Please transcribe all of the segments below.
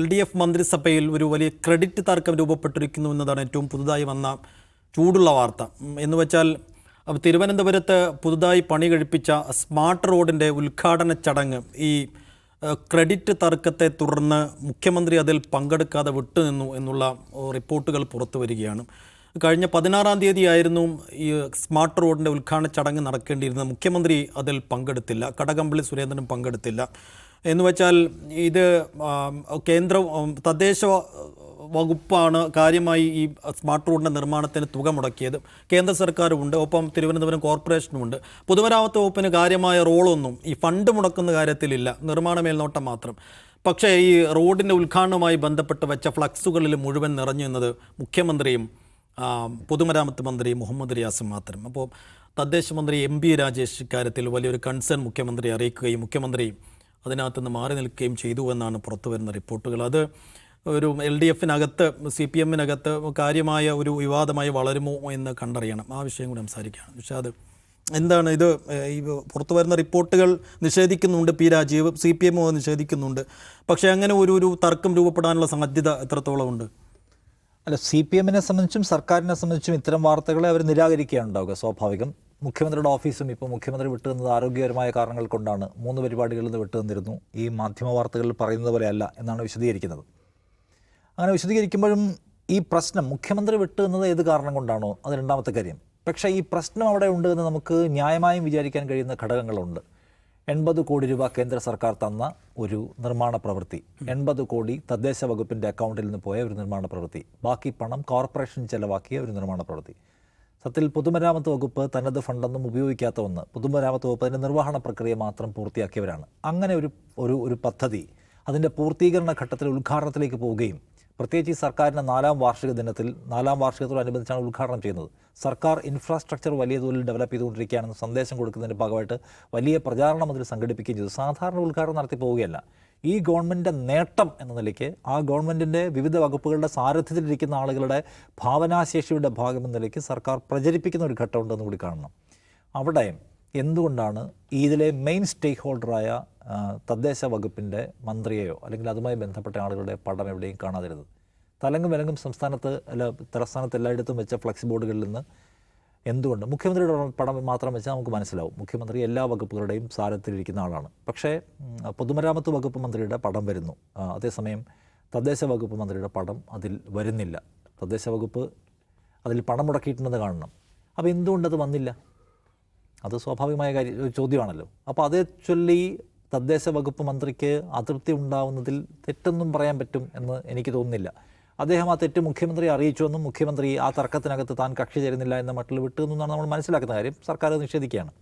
LDF മന്ത്രിസഭയിൽ ഒരു വലിയ ക്രെഡിറ്റ് തർക്കം രൂപപ്പെട്ടിരിക്കുന്നു എന്നതാണ് ഏറ്റവും പുതുതായി വന്ന ചൂടുള്ള വാർത്ത. എന്ന് വെച്ചാൽ തിരുവനന്തപുരത്ത് പുതുതായി പണി കഴിപ്പിച്ച സ്മാർട്ട് റോഡിൻ്റെ ഉദ്ഘാടന ചടങ്ങ് ഈ ക്രെഡിറ്റ് തർക്കത്തെ തുടർന്ന് മുഖ്യമന്ത്രി അതിൽ പങ്കെടുക്കാതെ വിട്ടുനിന്നു എന്നുള്ള റിപ്പോർട്ടുകൾ പുറത്തു വരികയാണ്. കഴിഞ്ഞ 16-ാം തീയതിയായിരുന്നു ഈ സ്മാർട്ട് റോഡിൻ്റെ ഉദ്ഘാടന ചടങ്ങ് നടക്കേണ്ടിയിരുന്നത്. മുഖ്യമന്ത്രി അതിൽ പങ്കെടുത്തില്ല, കടകംപള്ളി സുരേന്ദ്രനും പങ്കെടുത്തില്ല. എന്ന് വെച്ചാൽ ഇത് തദ്ദേശ വകുപ്പാണ് കാര്യമായി ഈ സ്മാർട്ട് റോഡിൻ്റെ നിർമ്മാണത്തിന് തുക മുടക്കിയത്. കേന്ദ്ര സർക്കാരുമുണ്ട്, ഒപ്പം തിരുവനന്തപുരം കോർപ്പറേഷനുമുണ്ട്. പൊതുമരാമത്ത് വകുപ്പിന് കാര്യമായ റോളൊന്നും ഈ ഫണ്ട് മുടക്കുന്ന കാര്യത്തിലില്ല, നിർമ്മാണ മേൽനോട്ടം മാത്രം. പക്ഷേ ഈ റോഡിൻ്റെ ഉദ്ഘാടനവുമായി ബന്ധപ്പെട്ട് വെച്ച ഫ്ലക്സുകളിൽ മുഴുവൻ നിറഞ്ഞു എന്നത് മുഖ്യമന്ത്രിയും പൊതുമരാമത്ത് മന്ത്രി മുഹമ്മദ് റിയാസും മാത്രം. അപ്പോൾ തദ്ദേശ മന്ത്രി MB രാജേഷ് ഇക്കാര്യത്തിൽ വലിയൊരു കൺസേൺ മുഖ്യമന്ത്രി അറിയിക്കുകയും മുഖ്യമന്ത്രി അതിനകത്തുനിന്ന് മാറി നിൽക്കുകയും ചെയ്തു എന്നാണ് പുറത്തു വരുന്ന റിപ്പോർട്ടുകൾ. അത് ഒരു LDFനകത്ത് CPMനകത്ത് കാര്യമായ ഒരു വിവാദമായി വളരുമോ എന്ന് കണ്ടറിയണം. ആ വിഷയം കൂടി സംസാരിക്കുകയാണ്. പക്ഷേ അത് എന്താണ് ഇത് ഈ പുറത്തു വരുന്ന റിപ്പോർട്ടുകൾ നിഷേധിക്കുന്നുണ്ട് P രാജീവ്, CPM നിഷേധിക്കുന്നുണ്ട്. പക്ഷേ അങ്ങനെ ഒരു തർക്കം രൂപപ്പെടാനുള്ള സാധ്യത എത്രത്തോളം ഉണ്ട്? അല്ല, CPMനെ സംബന്ധിച്ചും സർക്കാരിനെ സംബന്ധിച്ചും ഇത്തരം വാർത്തകളെ അവർ നിരാകരിക്കുകയാണ് ഉണ്ടാവുക. സ്വാഭാവികം. മുഖ്യമന്ത്രിയുടെ ഓഫീസും ഇപ്പോൾ മുഖ്യമന്ത്രി വിട്ടുനിന്നത് ആരോഗ്യപരമായ കാരണങ്ങൾ കൊണ്ടാണ്. 3 പരിപാടികളിൽ നിന്ന് വിട്ടുനിന്നിരുന്നു. ഈ മാധ്യമ വാർത്തകളിൽ പറയുന്നത് പോലെയല്ല എന്നാണ് വിശദീകരിക്കുന്നത്. അങ്ങനെ വിശദീകരിക്കുമ്പോഴും ഈ പ്രശ്നം മുഖ്യമന്ത്രി വിട്ടുനിന്നത് ഏത് കാരണം കൊണ്ടാണോ അത് രണ്ടാമത്തെ കാര്യം. പക്ഷേ ഈ പ്രശ്നം അവിടെ ഉണ്ട് എന്ന് നമുക്ക് ന്യായമായും വിചാരിക്കാൻ കഴിയുന്ന ഘടകങ്ങളുണ്ട്. 80 കോടി രൂപ കേന്ദ്ര സർക്കാർ തന്ന ഒരു നിർമ്മാണ പ്രവൃത്തി, 80 കോടി തദ്ദേശ വകുപ്പിൻ്റെ അക്കൗണ്ടിൽ നിന്ന് പോയ ഒരു നിർമ്മാണ പ്രവൃത്തി, ബാക്കി പണം കോർപ്പറേഷൻ ചെലവാക്കിയ ഒരു നിർമ്മാണ പ്രവൃത്തി. സത്യത്തിൽ പൊതുമരാമത്ത് വകുപ്പ് തനത് ഫണ്ടൊന്നും ഉപയോഗിക്കാത്ത ഒന്ന്, പൊതുമരാമത്ത് വകുപ്പ് അതിൻ്റെ നിർവഹണ പ്രക്രിയ മാത്രം പൂർത്തിയാക്കിയവരാണ്. അങ്ങനെ ഒരു പദ്ധതി അതിൻ്റെ പൂർത്തീകരണ ഘട്ടത്തിൽ ഉദ്ഘാടനത്തിലേക്ക് പോവുകയും പ്രത്യേകിച്ച് ഈ സർക്കാരിൻ്റെ 4ാം വാർഷിക ദിനത്തിൽ 4ാം വാർഷികത്തോടനുബന്ധിച്ചാണ് ഉദ്ഘാടനം ചെയ്യുന്നത്. സർക്കാർ ഇൻഫ്രാസ്ട്രക്ചർ വലിയ തോതിൽ ഡെവലപ്പ് ചെയ്തുകൊണ്ടിരിക്കുകയാണെന്ന് സന്ദേശം കൊടുക്കുന്നതിൻ്റെ ഭാഗമായിട്ട് വലിയ പ്രചാരണം അതിൽ സംഘടിപ്പിക്കുകയും ചെയ്തു. സാധാരണ ഉദ്ഘാടനം നടത്തി പോവുകയല്ല. ഈ ഗവൺമെൻറ്റിൻ്റെ നേട്ടം എന്ന നിലയ്ക്ക് ആ ഗവൺമെൻറ്റിൻ്റെ വിവിധ വകുപ്പുകളുടെ സാരഥ്യത്തിലിരിക്കുന്ന ആളുകളുടെ ഭാവനാശേഷിയുടെ ഭാഗമെന്ന നിലയ്ക്ക് സർക്കാർ പ്രചരിപ്പിക്കുന്ന ഒരു ഘട്ടമുണ്ടെന്ന് കൂടി കാണണം. അവിടെ എന്തുകൊണ്ടാണ് ഇതിലെ മെയിൻ സ്റ്റേക്ക് ഹോൾഡറായ തദ്ദേശ വകുപ്പിൻ്റെ മന്ത്രിയെയോ അല്ലെങ്കിൽ അതുമായി ബന്ധപ്പെട്ട ആളുകളുടെ പടം എവിടെയും കാണാതിരുന്നത്? തലങ്ങും വിലങ്ങും സംസ്ഥാനത്ത് തലസ്ഥാനത്ത് എല്ലായിടത്തും വെച്ച ഫ്ലക്സ് ബോർഡുകളിൽ നിന്ന് എന്തുകൊണ്ട് മുഖ്യമന്ത്രിയുടെ പടം മാത്രം വെച്ചാൽ നമുക്ക് മനസ്സിലാവും. മുഖ്യമന്ത്രി എല്ലാ വകുപ്പുകളുടെയും സാരത്തിലിരിക്കുന്ന ആളാണ്. പക്ഷേ പൊതുമരാമത്ത് വകുപ്പ് മന്ത്രിയുടെ പടം വരുന്നു, അതേസമയം തദ്ദേശ വകുപ്പ് മന്ത്രിയുടെ പടം അതിൽ വരുന്നില്ല. തദ്ദേശ വകുപ്പ് അതിൽ പണം മുടക്കിയിട്ടുണ്ടെന്ന് കാണണം. അപ്പോൾ എന്തുകൊണ്ടത് വന്നില്ല? അത് സ്വാഭാവികമായ ചോദ്യമാണല്ലോ. അപ്പോൾ അതേ ചൊല്ലി തദ്ദേശ വകുപ്പ് മന്ത്രിക്ക് അതൃപ്തി ഉണ്ടാവുന്നതിൽ തെറ്റൊന്നും പറയാൻ പറ്റും എന്ന് എനിക്ക് തോന്നുന്നില്ല. അദ്ദേഹം ആ തെറ്റ് മുഖ്യമന്ത്രിയെ അറിയിച്ചുവെന്നും മുഖ്യമന്ത്രി ആ തർക്കത്തിനകത്ത് താൻ കക്ഷി ചേരുന്നില്ല എന്ന മട്ടിൽ വിട്ടുവെന്നാണ് നമ്മൾ മനസ്സിലാക്കുന്ന കാര്യം. സർക്കാർ നിഷേധിക്കുകയാണ്.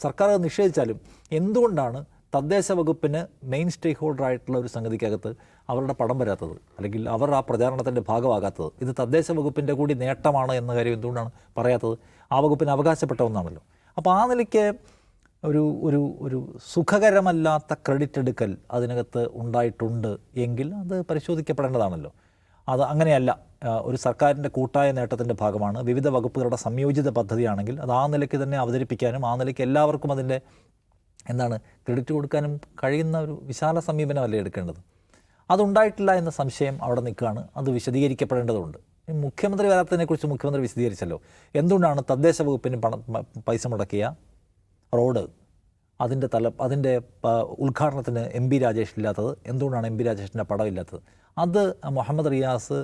സർക്കാർ നിഷേധിച്ചാലും എന്തുകൊണ്ടാണ് തദ്ദേശ വകുപ്പിന് മെയിൻ സ്റ്റേക്ക് ഹോൾഡർ ആയിട്ടുള്ള ഒരു സംഗതിക്കകത്ത് അവരുടെ പടം വരാത്തത്, അല്ലെങ്കിൽ അവർ ആ പ്രചാരണത്തിൻ്റെ ഭാഗമാകാത്തത്? ഇത് തദ്ദേശ വകുപ്പിൻ്റെ കൂടി നേട്ടമാണ് എന്ന കാര്യം എന്തുകൊണ്ടാണ് പറയാത്തത്? ആ വകുപ്പിന് അവകാശപ്പെട്ട ഒന്നാണല്ലോ. അപ്പോൾ ആ നിലയ്ക്ക് ഒരു സുഖകരമല്ലാത്ത ക്രെഡിറ്റ് എടുക്കൽ അതിനകത്ത് ഉണ്ടായിട്ടുണ്ട് എങ്കിൽ അത് പരിശോധിക്കപ്പെടേണ്ടതാണല്ലോ. അത് അങ്ങനെയല്ല. ഒരു സർക്കാരിൻ്റെ കൂട്ടായ നേട്ടത്തിൻ്റെ ഭാഗമാണ്, വിവിധ വകുപ്പുകളുടെ സംയോജിത പദ്ധതിയാണെങ്കിൽ അത് ആ നിലയ്ക്ക് തന്നെ അവതരിപ്പിക്കാനും ആ നിലയ്ക്ക് എല്ലാവർക്കും അതിൻ്റെ ക്രെഡിറ്റ് കൊടുക്കാനും കഴിയുന്ന ഒരു വിശാല സമീപനമല്ലേ എടുക്കേണ്ടത്. അതുണ്ടായിട്ടില്ല എന്ന സംശയം അവിടെ നിൽക്കുകയാണ്. അത് വിശദീകരിക്കപ്പെടേണ്ടതുണ്ട്. മുഖ്യമന്ത്രി വരാത്തതിനെക്കുറിച്ച് മുഖ്യമന്ത്രി വിശദീകരിച്ചല്ലോ. എന്തുകൊണ്ടാണ് തദ്ദേശ വകുപ്പിന് പൈസ മുടക്കിയ റോഡ് അതിൻ്റെ ഉദ്ഘാടനത്തിന് MB രാജേഷ് ഇല്ലാത്തത്? എന്തുകൊണ്ടാണ് MB രാജേഷിൻ്റെ പടം ഇല്ലാത്തത്? അത് മുഹമ്മദ് റിയാസ്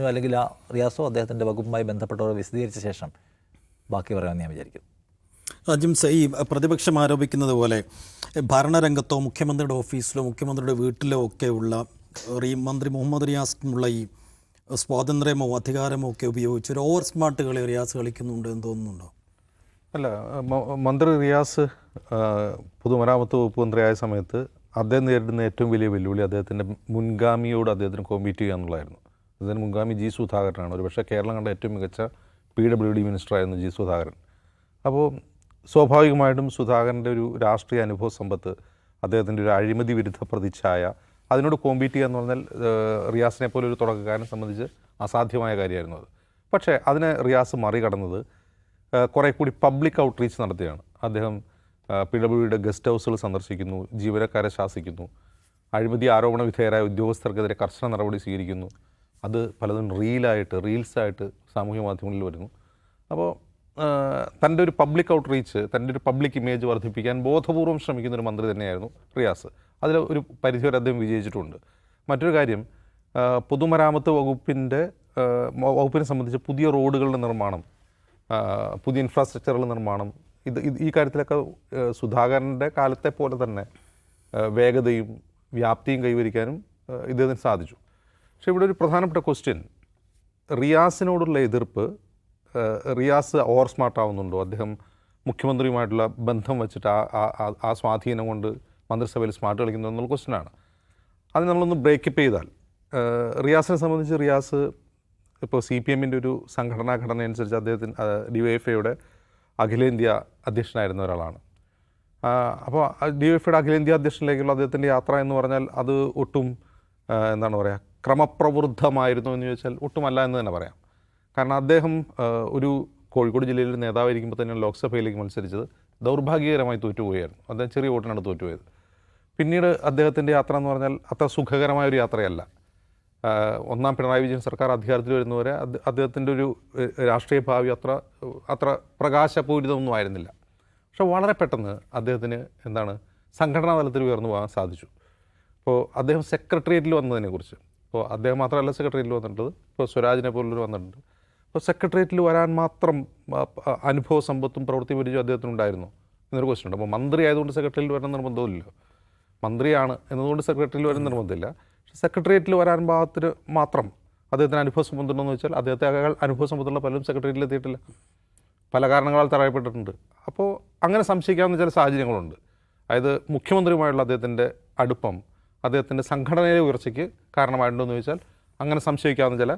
അല്ലെങ്കിൽ ആ റിയാസോ അദ്ദേഹത്തിൻ്റെ വകുപ്പുമായി ബന്ധപ്പെട്ടവർ വിശദീകരിച്ച ശേഷം ബാക്കി പറയാമെന്ന് ഞാൻ വിചാരിക്കും. അജിംസ്, ഈ പ്രതിപക്ഷം ആരോപിക്കുന്നത് പോലെ ഭരണരംഗത്തോ മുഖ്യമന്ത്രിയുടെ ഓഫീസിലോ മുഖ്യമന്ത്രിയുടെ വീട്ടിലോ ഒക്കെയുള്ള മന്ത്രി മുഹമ്മദ് റിയാസിനുള്ള ഈ സ്വാതന്ത്ര്യമോ അധികാരമോ ഒക്കെ ഉപയോഗിച്ച് ഒരു ഓവർ സ്മാർട്ട് കളി റിയാസ് കളിക്കുന്നുണ്ട് എന്ന് തോന്നുന്നുണ്ടോ? അല്ല, മന്ത്രി റിയാസ് പൊതുമരാമത്ത് വകുപ്പ് മന്ത്രിയായ സമയത്ത് അദ്ദേഹം നേരിടുന്ന ഏറ്റവും വലിയ വെല്ലുവിളി അദ്ദേഹത്തിൻ്റെ മുൻഗാമിയോട് അദ്ദേഹത്തിന് കോമ്പീറ്റ് ചെയ്യുക എന്നുള്ളതായിരുന്നു. അദ്ദേഹത്തിന് മുൻഗാമി G സുധാകരനാണ്. ഒരുപക്ഷെ കേരളം കണ്ട ഏറ്റവും മികച്ച PWD മിനിസ്റ്ററായിരുന്നു G സുധാകരൻ. അപ്പോൾ സ്വാഭാവികമായിട്ടും സുധാകരൻ്റെ ഒരു രാഷ്ട്രീയ അനുഭവ സമ്പത്ത്, അദ്ദേഹത്തിൻ്റെ ഒരു അഴിമതി വിരുദ്ധ പ്രതിച്ഛായ, അതിനോട് കോമ്പീറ്റ് ചെയ്യുക എന്ന് പറഞ്ഞാൽ റിയാസിനെ പോലെ ഒരു തുടക്കക്കാരനെ സംബന്ധിച്ച് അസാധ്യമായ കാര്യമായിരുന്നു അത്. പക്ഷേ അതിനെ റിയാസ് മറികടന്നത് കുറേ കൂടി പബ്ലിക് ഔട്ട്റീച്ച് നടത്തുകയാണ്. അദ്ദേഹം PWDയുടെ ഗസ്റ്റ് ഹൗസുകൾ സന്ദർശിക്കുന്നു, ജീവനക്കാരെ ശാസിക്കുന്നു. അഴിമതി ആരോപണ വിധേയരായ ഉദ്യോഗസ്ഥർക്കെതിരെ കർശന നടപടി സ്വീകരിക്കുന്നു. അത് പലതും റീൽസായിട്ട് സാമൂഹ്യ മാധ്യമങ്ങളിൽ വരുന്നു. അപ്പോൾ തൻ്റെ ഒരു പബ്ലിക് ഔട്ട്റീച്ച്, തൻ്റെ ഒരു പബ്ലിക് ഇമേജ് വർദ്ധിപ്പിക്കാൻ ബോധപൂർവം ശ്രമിക്കുന്ന ഒരു മന്ത്രി തന്നെയായിരുന്നു റിയാസ്. അതിൽ ഒരു പരിധിവരെ അദ്ദേഹം വിജയിച്ചിട്ടുണ്ട്. മറ്റൊരു കാര്യം, പൊതുമരാമത്ത് വകുപ്പിനെ സംബന്ധിച്ച് പുതിയ റോഡുകളുടെ നിർമ്മാണം, പുതിയ ഇൻഫ്രാസ്ട്രക്ചറുകളുടെ നിർമ്മാണം, ഈ കാര്യത്തിലൊക്കെ സുധാകരൻ്റെ കാലത്തെ പോലെ തന്നെ വേഗതയും വ്യാപ്തിയും കൈവരിക്കാനും ഇദ്ദേഹത്തിന് സാധിച്ചു. പക്ഷേ ഇവിടെ ഒരു പ്രധാനപ്പെട്ട ക്വസ്റ്റ്യൻ, റിയാസിനോടുള്ള എതിർപ്പ്, റിയാസ് ഓവർ സ്മാർട്ട് ആവുന്നുണ്ടോ, അദ്ദേഹം മുഖ്യമന്ത്രിയുമായിട്ടുള്ള ബന്ധം വെച്ചിട്ട് ആ സ്വാധീനം കൊണ്ട് മന്ത്രിസഭയിൽ സ്മാർട്ട് കളിക്കുന്നു എന്നുള്ള ക്വസ്റ്റ്യനാണ്. അത് നമ്മളൊന്ന് ബ്രേക്കപ്പ് ചെയ്താൽ, റിയാസിനെ സംബന്ധിച്ച് റിയാസ് ഇപ്പോൾ CPM-ൻ്റെ ഒരു സംഘടനാ ഘടന അനുസരിച്ച് അദ്ദേഹത്തിന് DYFIയുടെ അഖിലേന്ത്യാ അധ്യക്ഷനായിരുന്ന ഒരാളാണ്. അപ്പോൾ DYFIയുടെ അഖിലേന്ത്യാ അധ്യക്ഷനിലേക്കുള്ള അദ്ദേഹത്തിൻ്റെ യാത്ര എന്ന് പറഞ്ഞാൽ അത് ഒട്ടും എന്താണ് പറയുക, ക്രമപ്രവൃദ്ധമായിരുന്നു എന്ന് ചോദിച്ചാൽ ഒട്ടുമല്ല എന്ന് തന്നെ പറയാം. കാരണം അദ്ദേഹം ഒരു കോഴിക്കോട് ജില്ലയിൽ ഒരു നേതാവായിരിക്കുമ്പോൾ തന്നെ ലോക്സഭയിലേക്ക് മത്സരിച്ചത് ദൗർഭാഗ്യകരമായി തോറ്റുപോയായിരുന്നു. അദ്ദേഹം ചെറിയ വോട്ടിനാണ് തോറ്റുപോയത്. പിന്നീട് അദ്ദേഹത്തിൻ്റെ യാത്ര എന്ന് പറഞ്ഞാൽ അത്ര സുഖകരമായ ഒരു യാത്രയല്ല. ഒന്നാം പിണറായി വിജയൻ സർക്കാർ അധികാരത്തിൽ വരുന്നവരെ അദ്ദേഹത്തിൻ്റെ ഒരു രാഷ്ട്രീയ ഭാവി അത്ര പ്രകാശപൂരിതമൊന്നും ആയിരുന്നില്ല. പക്ഷേ വളരെ പെട്ടെന്ന് അദ്ദേഹത്തിന് സംഘടനാ തലത്തിൽ ഉയർന്നു പോകാൻ സാധിച്ചു. ഇപ്പോൾ അദ്ദേഹം സെക്രട്ടേറിയറ്റിൽ വന്നതിനെക്കുറിച്ച്, ഇപ്പോൾ അദ്ദേഹം മാത്രമല്ല സെക്രട്ടേറിയറ്റിൽ വന്നിട്ടുള്ളത്, ഇപ്പോൾ സ്വരാജിനെ പോലുള്ളവർ വന്നിട്ടുണ്ട്. അപ്പോൾ സെക്രട്ടേറിയറ്റിൽ വരാൻ മാത്രം അനുഭവ സമ്പത്തും പ്രവൃത്തി പരിചയം അദ്ദേഹത്തിനുണ്ടായിരുന്നു എന്നൊരു ക്വസ്റ്റ്യൻ ഉണ്ട്. അപ്പോൾ മന്ത്രി ആയതുകൊണ്ട് സെക്രട്ടറിയിൽ വരാൻ നിർബന്ധമില്ലല്ലോ, മന്ത്രിയാണ് എന്നതുകൊണ്ട് സെക്രട്ടറിയിൽ വരാൻ നിർബന്ധമില്ല. പക്ഷേ സെക്രട്ടേറിയറ്റിൽ വരാൻ ഭാഗത്തിന് മാത്രം അദ്ദേഹത്തിന് അനുഭവ സമ്പത്തുണ്ടെന്ന് വെച്ചാൽ അദ്ദേഹത്തെ അനുഭവ സമ്പത്തുള്ള പലരും സെക്രട്ടേറിയറ്റിൽ എത്തിയിട്ടില്ല, പല കാരണങ്ങളാൽ തടയപ്പെട്ടിട്ടുണ്ട്. അപ്പോൾ അങ്ങനെ സംശയിക്കാവുന്ന ചില സാഹചര്യങ്ങളുണ്ട്. അതായത് മുഖ്യമന്ത്രിയുമായുള്ള അദ്ദേഹത്തിൻ്റെ അടുപ്പം അദ്ദേഹത്തിൻ്റെ സംഘടനയിലെ ഉയർച്ചയ്ക്ക് കാരണമായിട്ടുണ്ടോ എന്ന് ചോദിച്ചാൽ അങ്ങനെ സംശയിക്കാവുന്ന ചില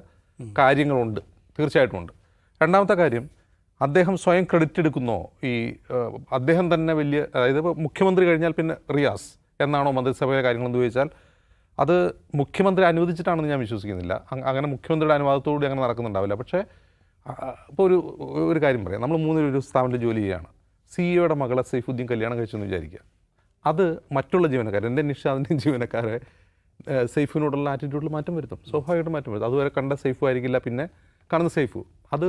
കാര്യങ്ങളുണ്ട്, തീർച്ചയായിട്ടും ഉണ്ട്. രണ്ടാമത്തെ കാര്യം, അദ്ദേഹം സ്വയം ക്രെഡിറ്റ് എടുക്കുന്നോ, അദ്ദേഹം തന്നെ വലിയ, അതായത് ഇപ്പോൾ മുഖ്യമന്ത്രി കഴിഞ്ഞാൽ പിന്നെ റിയാസ് എന്നാണോ മന്ത്രിസഭയിലെ കാര്യങ്ങളെന്ന് ചോദിച്ചാൽ അത് മുഖ്യമന്ത്രി അനുവദിച്ചിട്ടാണെന്ന് ഞാൻ വിശ്വസിക്കുന്നില്ല. അങ്ങനെ മുഖ്യമന്ത്രിയുടെ അനുവാദത്തോടുകൂടി അങ്ങനെ നടക്കുന്നുണ്ടാവില്ല. പക്ഷേ ഇപ്പോൾ ഒരു കാര്യം പറയാം, നമ്മൾ ഒരു സ്ഥാപനത്തിൽ ജോലി ചെയ്യുകയാണ്, CEO-യുടെ മകളെ സൈഫുദ്ദീൻ കല്യാണം കഴിച്ചെന്ന് വിചാരിക്കുക. അത് മറ്റുള്ള ജീവനക്കാർ, എൻ്റെ നിഷാദിൻ്റെയും ജീവനക്കാരെ സൈഫിനോടുള്ള ആറ്റിറ്റ്യൂഡിൽ മാറ്റം വരുത്തും, സ്വാഭാവികമായിട്ടും മാറ്റം വരുത്തും. അതുവരെ കണ്ട സൈഫു ആയിരിക്കില്ല പിന്നെ കാണുന്ന സൈഫു. അത്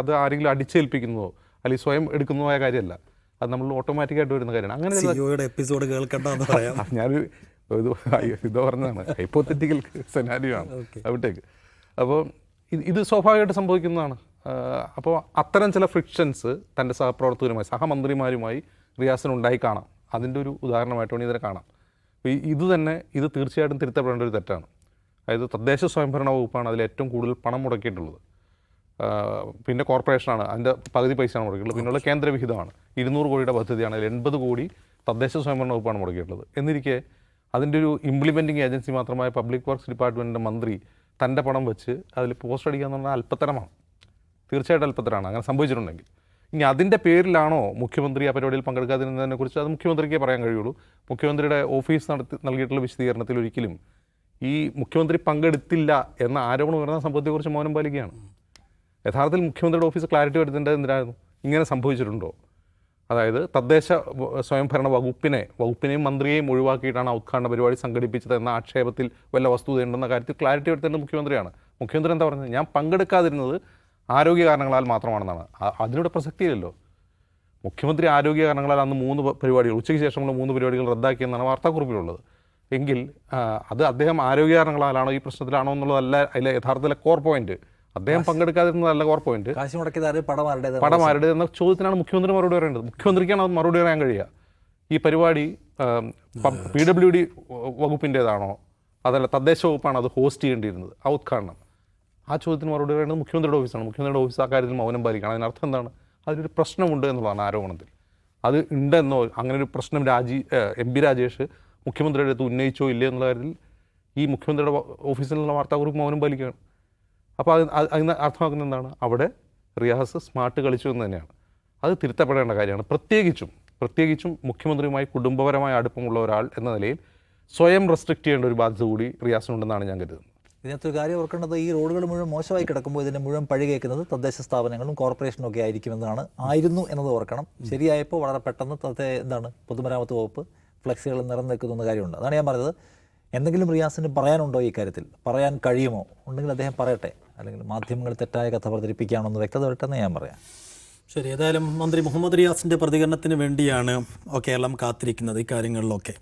അത് ആരെങ്കിലും അടിച്ചേൽപ്പിക്കുന്നതോ അല്ലെങ്കിൽ സ്വയം എടുക്കുന്നതോ ആയ കാര്യമല്ല, അത് നമ്മൾ ഓട്ടോമാറ്റിക്കായിട്ട് വരുന്ന കാര്യമാണ്. അങ്ങനെ എപ്പിസോഡ് കേൾക്കണ്ടെന്ന് പറയാം. ഞാനൊരു ഇത് പറഞ്ഞതാണ്, ഹൈപ്പോത്തറ്റിക്കൽ സെനാരിയോ ആണ് അവിടേക്ക്. അപ്പോൾ ഇത് സ്വാഭാവികമായിട്ട് സംഭവിക്കുന്നതാണ്. അപ്പോൾ അത്തരം ചില ഫ്രിക്ഷൻസ് തൻ്റെ സഹപ്രവർത്തകരുമായി, സഹമന്ത്രിമാരുമായി റിയാസിനുണ്ടായി കാണാം. അതിൻ്റെ ഒരു ഉദാഹരണമായിട്ട് വേണമെങ്കിൽ ഇതിനെ കാണാം. ഇത് തീർച്ചയായിട്ടും തിരുത്തപ്പെടേണ്ട ഒരു തെറ്റാണ്. അതായത് തദ്ദേശ സ്വയംഭരണ വകുപ്പാണ് അതിൽ ഏറ്റവും കൂടുതൽ പണം മുടക്കിയിട്ടുള്ളത്. പിന്നെ കോർപ്പറേഷനാണ് അതിൻ്റെ പകുതി പൈസയാണ് മുടക്കിയിട്ടുള്ളത്. പിന്നെയുള്ള കേന്ദ്രവിഹിതമാണ് 200 കോടിയുടെ പദ്ധതിയാണ്, അതിൽ 80 കോടി തദ്ദേശ സ്വയംഭരണ വകുപ്പാണ് മുടക്കിയിട്ടുള്ളത്. എന്നിരിക്കെ അതിൻ്റെ ഒരു ഇംപ്ലിമെൻറ്റിംഗ് ഏജൻസി മാത്രമായ പബ്ലിക് വർക്ക്സ് ഡിപ്പാർട്ട്മെൻറ്റിൻ്റെ മന്ത്രി തൻ്റെ പണം വെച്ച് അതിൽ പോസ്റ്റ് അടിക്കുക എന്ന് പറഞ്ഞാൽ അല്പത്തരമാണ്, തീർച്ചയായിട്ടും അല്പത്തരമാണ് അങ്ങനെ സംഭവിച്ചിട്ടുണ്ടെങ്കിൽ. ഇനി അതിൻ്റെ പേരിലാണോ മുഖ്യമന്ത്രി ആ പരിപാടിയിൽ പങ്കെടുക്കാതിരുന്നതിനെക്കുറിച്ച് അത് മുഖ്യമന്ത്രിക്കേ പറയാൻ കഴിയുള്ളൂ. മുഖ്യമന്ത്രിയുടെ ഓഫീസ് നൽകിയിട്ടുള്ള വിശദീകരണത്തിൽ ഒരിക്കലും ഈ മുഖ്യമന്ത്രി പങ്കെടുത്തില്ല എന്ന ആരോപണം വരുന്ന സംഭവത്തെക്കുറിച്ച് മൗനം പാലിക്കുകയാണ്. യഥാർത്ഥത്തിൽ മുഖ്യമന്ത്രിയുടെ ഓഫീസ് ക്ലാരിറ്റി വരുത്തേണ്ടത് എന്തിനായിരുന്നു? ഇങ്ങനെ സംഭവിച്ചിട്ടുണ്ടോ, അതായത് തദ്ദേശ സ്വയംഭരണ വകുപ്പിനെയും മന്ത്രിയെയും ഒഴിവാക്കിയിട്ടാണ് ഉദ്ഘാടന പരിപാടി സംഘടിപ്പിച്ചത് എന്ന ആക്ഷേപത്തിൽ വല്ല വസ്തുതയുണ്ടെന്ന കാര്യത്തിൽ ക്ലാരിറ്റി വരുത്തേണ്ടത് മുഖ്യമന്ത്രിയാണ്. മുഖ്യമന്ത്രി എന്താ പറഞ്ഞത്? ഞാൻ പങ്കെടുക്കാതിരുന്നത് ആരോഗ്യ കാരണങ്ങളാൽ മാത്രമാണെന്നാണ്. അതിനോട് പ്രസക്തിയില്ലല്ലോ. മുഖ്യമന്ത്രി ആരോഗ്യ കാരണങ്ങളാൽ അന്ന് 3 പരിപാടികൾ, ഉച്ചയ്ക്ക് ശേഷമുള്ള 3 പരിപാടികൾ റദ്ദാക്കിയെന്നാണ് വാർത്താക്കുറിപ്പിലുള്ളത്. എങ്കിൽ അത് അദ്ദേഹം ആരോഗ്യ കാരണങ്ങളാലാണോ ഈ പ്രശ്നത്തിലാണോ എന്നുള്ളതല്ല അതിലെ യഥാർത്ഥത്തിലെ കോർ പോയിന്റ്. അദ്ദേഹം പങ്കെടുക്കാതിരുന്നതല്ല കോർ പോയിന്റ്. പണം ആരുടെ എന്ന ചോദ്യത്തിനാണ് മുഖ്യമന്ത്രി മറുപടി പറയേണ്ടത്. മുഖ്യമന്ത്രിക്കാണ് അത് മറുപടി പറയാൻ കഴിയുക. ഈ പരിപാടി PWD വകുപ്പിൻ്റേതാണോ അതല്ല തദ്ദേശ വകുപ്പാണ് അത് ഹോസ്റ്റ് ചെയ്യേണ്ടിയിരുന്നത് ആ ഉദ്ഘാടനം? ആ ചോദ്യത്തിന് മറുപടി പറയേണ്ടത് മുഖ്യമന്ത്രിയുടെ ഓഫീസാണ്. മുഖ്യമന്ത്രിയുടെ ഓഫീസ് ആ കാര്യത്തിൽ മൗനം പാലിക്കണം. അതിനർത്ഥം എന്താണ്? അതിലൊരു പ്രശ്നമുണ്ട് എന്നുള്ളതാണ് ആരോപണത്തിൽ. അത് ഉണ്ടെന്നോ അങ്ങനെ ഒരു പ്രശ്നം MP രാജേഷ് മുഖ്യമന്ത്രിയുടെ അടുത്ത് ഉന്നയിച്ചോ ഇല്ലേ എന്നുള്ള കാര്യത്തിൽ ഈ മുഖ്യമന്ത്രിയുടെ ഓഫീസിലുള്ള വാർത്താക്കുറിപ്പ് മൗനം പാലിക്കുകയാണ്. അപ്പോൾ അതിന് അർത്ഥമാക്കുന്നത് എന്താണ്? അവിടെ റിയാസ് സ്മാർട്ട് കളിച്ചു എന്ന് തന്നെയാണ്. അത് തിരുത്തപ്പെടേണ്ട കാര്യമാണ്. പ്രത്യേകിച്ചും മുഖ്യമന്ത്രിയുമായി കുടുംബപരമായ അടുപ്പമുള്ള ഒരാൾ എന്ന നിലയിൽ സ്വയം റെസ്ട്രിക്റ്റ് ചെയ്യേണ്ട ഒരു ബാധ്യത കൂടി റിയാസിനുണ്ടെന്നാണ് ഞാൻ കരുതുന്നത്. ഇതിനകത്തൊരു കാര്യം ഓർക്കേണ്ടത്, ഈ റോഡുകൾ മുഴുവൻ മോശമായി കിടക്കുമ്പോൾ ഇതിൻ്റെ മുഴുവൻ പഴി കേൾക്കുന്നത് തദ്ദേശ സ്ഥാപനങ്ങളും കോർപ്പറേഷനും ഒക്കെ ആയിരുന്നു എന്നത് ഓർക്കണം. ശരിയായപ്പോൾ വളരെ പെട്ടെന്ന് പൊതുമരാമത്ത് വകുപ്പ് ഫ്ലെക്സുകൾ നിറഞ്ഞു നിൽക്കുന്ന കാര്യമുണ്ട്. അതാണ് ഞാൻ പറഞ്ഞത്. എന്തെങ്കിലും റിയാസിന് പറയാനുണ്ടോ ഈ കാര്യത്തിൽ? പറയാൻ കഴിയുമോ? ഉണ്ടെങ്കിൽ അദ്ദേഹം പറയട്ടെ. അല്ലെങ്കിൽ മാധ്യമങ്ങൾ തെറ്റായ കഥ പ്രചരിപ്പിക്കുകയാണെന്ന് വ്യക്തത വരട്ടെന്ന് ഞാൻ പറയാം. ശരി, ഏതായാലും മന്ത്രി മുഹമ്മദ് റിയാസിൻ്റെ പ്രതികരണത്തിന് വേണ്ടിയാണ് കേരളം കാത്തിരിക്കുന്നത് ഈ കാര്യങ്ങളിലൊക്കെ.